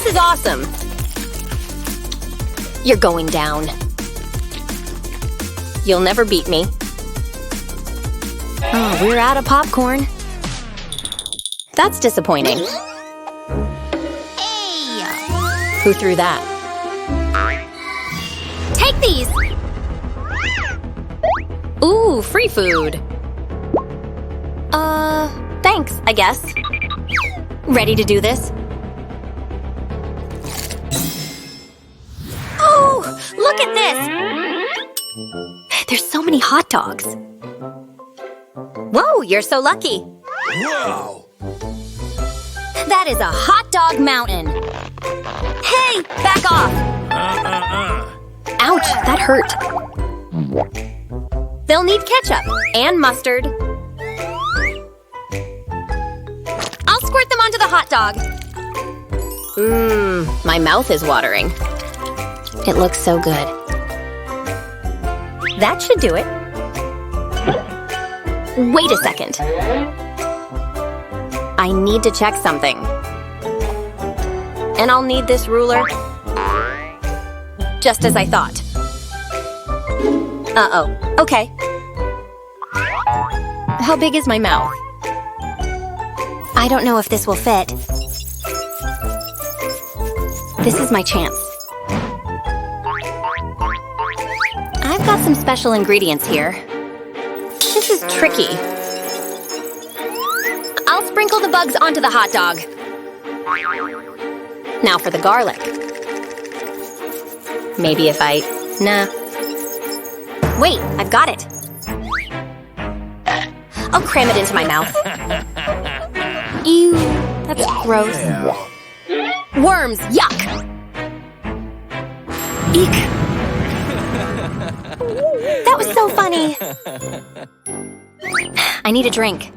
This is awesome! You're going down. You'll never beat me. Oh, we're out of popcorn. That's disappointing. Hey! Who threw that? Take these! Ooh, free food. Thanks, I guess. Ready to do this? Oh, look at this! There's so many hot dogs. Whoa, you're so lucky. Wow! That is a hot dog mountain. Hey, back off! Ouch, that hurt. They'll need ketchup and mustard. I'll squirt them onto the hot dog. My mouth is watering. It looks so good. That should do it. Wait a second. I need to check something. And I'll need this ruler. Just as I thought. Uh-oh. Okay. How big is my mouth? I don't know if this will fit. This is my chance. I've got some special ingredients here. This is tricky. I'll sprinkle the bugs onto the hot dog. Now for the garlic. Maybe if I... Nah. Wait, I've got it. I'll cram it into my mouth. Ew, that's gross. Worms, yuck! Eek! That was so funny! I need a drink.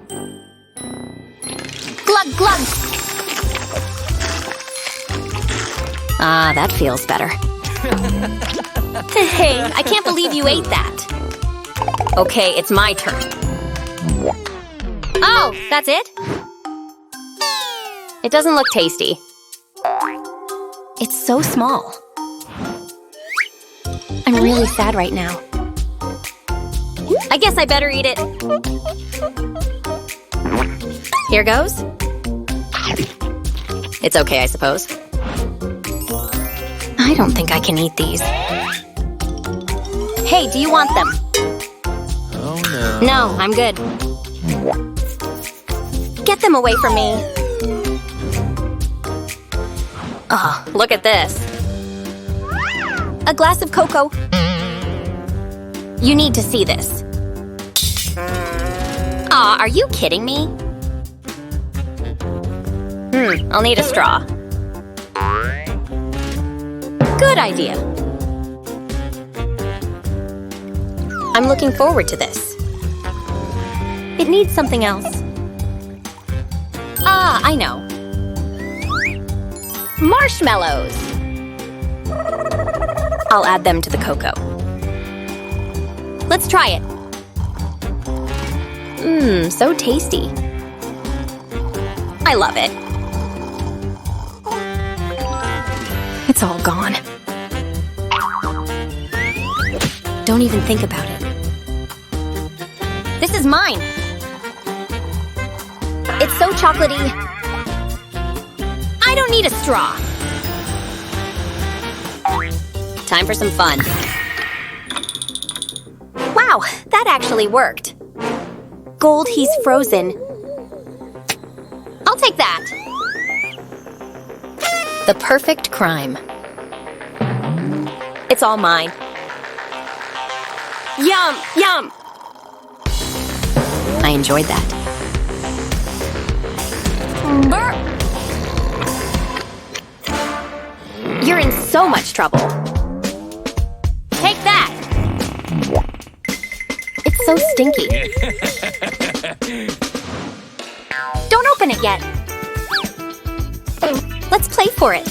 Glug, glug! Ah, that feels better. Hey, I can't believe you ate that. Okay, it's my turn. Oh, that's it? It doesn't look tasty. It's so small. I'm really sad right now. I guess I better eat it. Here goes. It's okay, I suppose. I don't think I can eat these. Hey, do you want them? Oh no. No, I'm good. Get them away from me. Oh, look at this. A glass of cocoa. You need to see this. Aw, are you kidding me? I'll need a straw. Good idea. I'm looking forward to this. It needs something else. Ah, I know. Marshmallows! I'll add them to the cocoa. Let's try it. So tasty. I love it. It's all gone. Don't even think about it. This is mine. It's so chocolatey. I don't need a straw. Time for some fun. Wow, that actually worked. Gold, he's frozen. I'll take that. The perfect crime. It's all mine. Yum, yum! I enjoyed that. Burp! You're in so much trouble. Take that! It's so stinky. Don't open it yet. Let's play for it.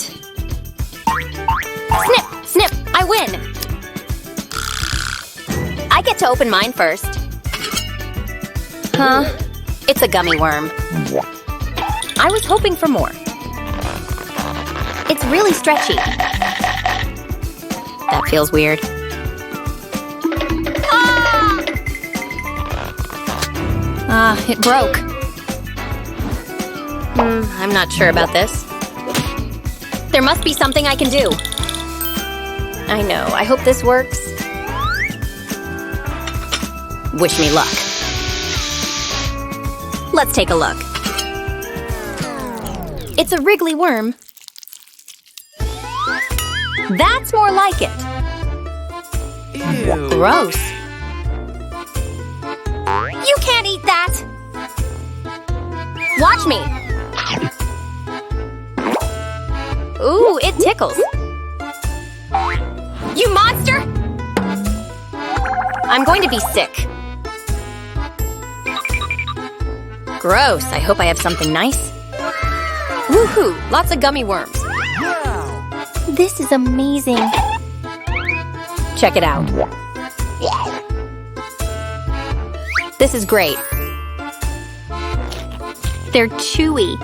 Snip, snip, I win. I get to open mine first. Huh? It's a gummy worm. I was hoping for more. It's really stretchy. That feels weird. It broke. I'm not sure about this. There must be something I can do. I know. I hope this works. Wish me luck. Let's take a look. It's a wriggly worm. That's more like it. Ew. Gross. You can't eat that! Watch me! Ooh, it tickles. You monster! I'm going to be sick. Gross. I hope I have something nice. Woohoo! Lots of gummy worms. Wow. This is amazing. Check it out. This is great. They're chewy.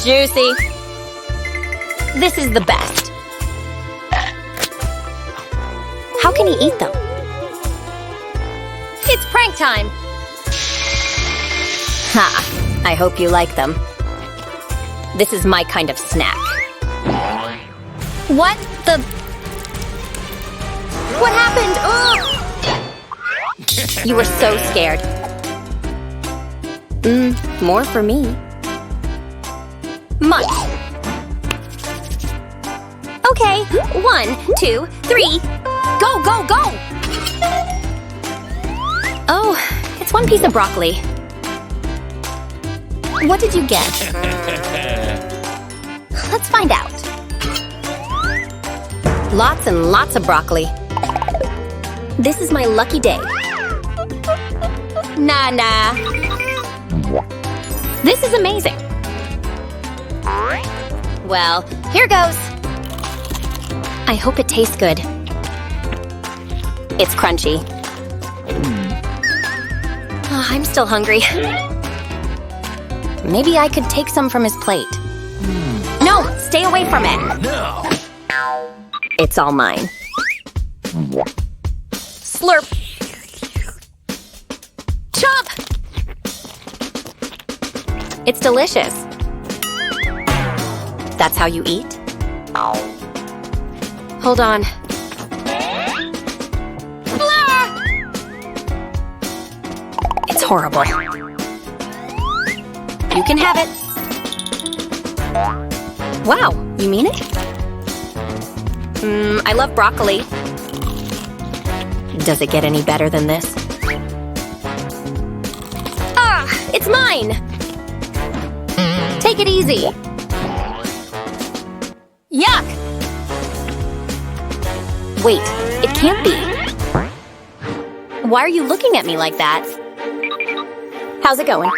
Juicy. This is the best. How can he eat them? It's prank time! Ha! I hope you like them. This is my kind of snack. What the... What happened? Ugh! You were so scared. More for me. Munch. Okay, 1, 2, 3. Go, go, go! Oh, it's one piece of broccoli. What did you get? Let's find out. Lots and lots of broccoli. This is my lucky day. Nah, nah. This is amazing. Well, here goes. I hope it tastes good. It's crunchy. Oh, I'm still hungry. Maybe I could take some from his plate. No, stay away from it. No. It's all mine. Slurp. Chop! It's delicious. That's how you eat? Hold on. Blah! It's horrible. You can have it. Wow, you mean it? I love broccoli. Does it get any better than this? Ah, it's mine! Take it easy. Yuck! Wait, it can't be. Why are you looking at me like that? How's it going?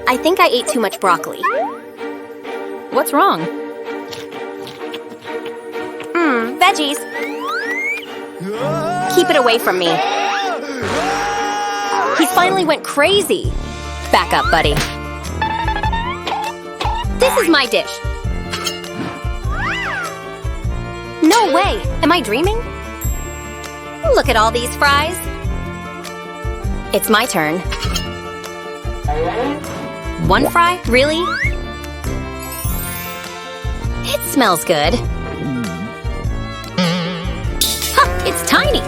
I think I ate too much broccoli. What's wrong? Veggies. Keep it away from me. He finally went crazy. Back up, buddy. This is my dish. No way! Am I dreaming? Look at all these fries. It's my turn. One fry? Really? It smells good. Huh, it's tiny!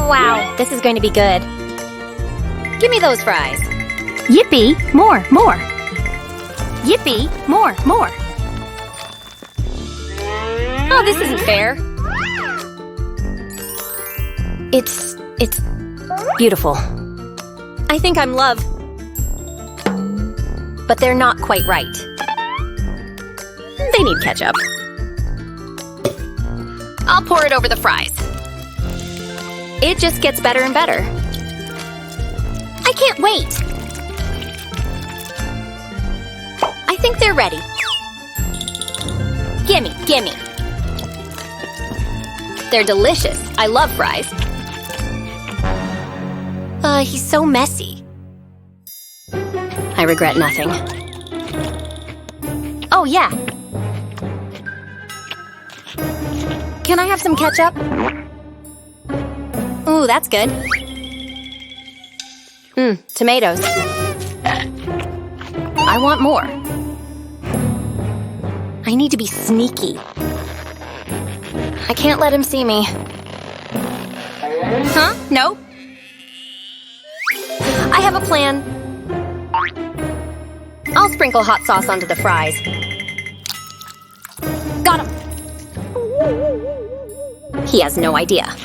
Wow, this is going to be good. Give me those fries. Yippee! More, more! Yippee! More, more! Oh, this isn't fair. It's beautiful. I think I'm love. But they're not quite right. They need ketchup. I'll pour it over the fries. It just gets better and better. I can't wait! I think they're ready. Gimme, gimme. They're delicious. I love fries. He's so messy. I regret nothing. Oh, yeah. Can I have some ketchup? Ooh, that's good. Tomatoes. I want more. I need to be sneaky. I can't let him see me. Huh? Nope. I have a plan. I'll sprinkle hot sauce onto the fries. Got him! He has no idea.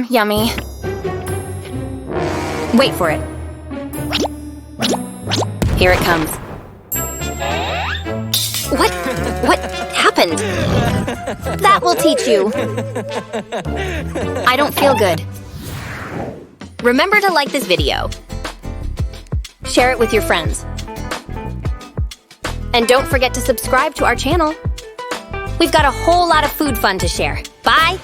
Yummy. Wait for it. Here it comes. What happened? That will teach you. I don't feel good. Remember to like this video. Share it with your friends. And don't forget to subscribe to our channel. We've got a whole lot of food fun to share. Bye!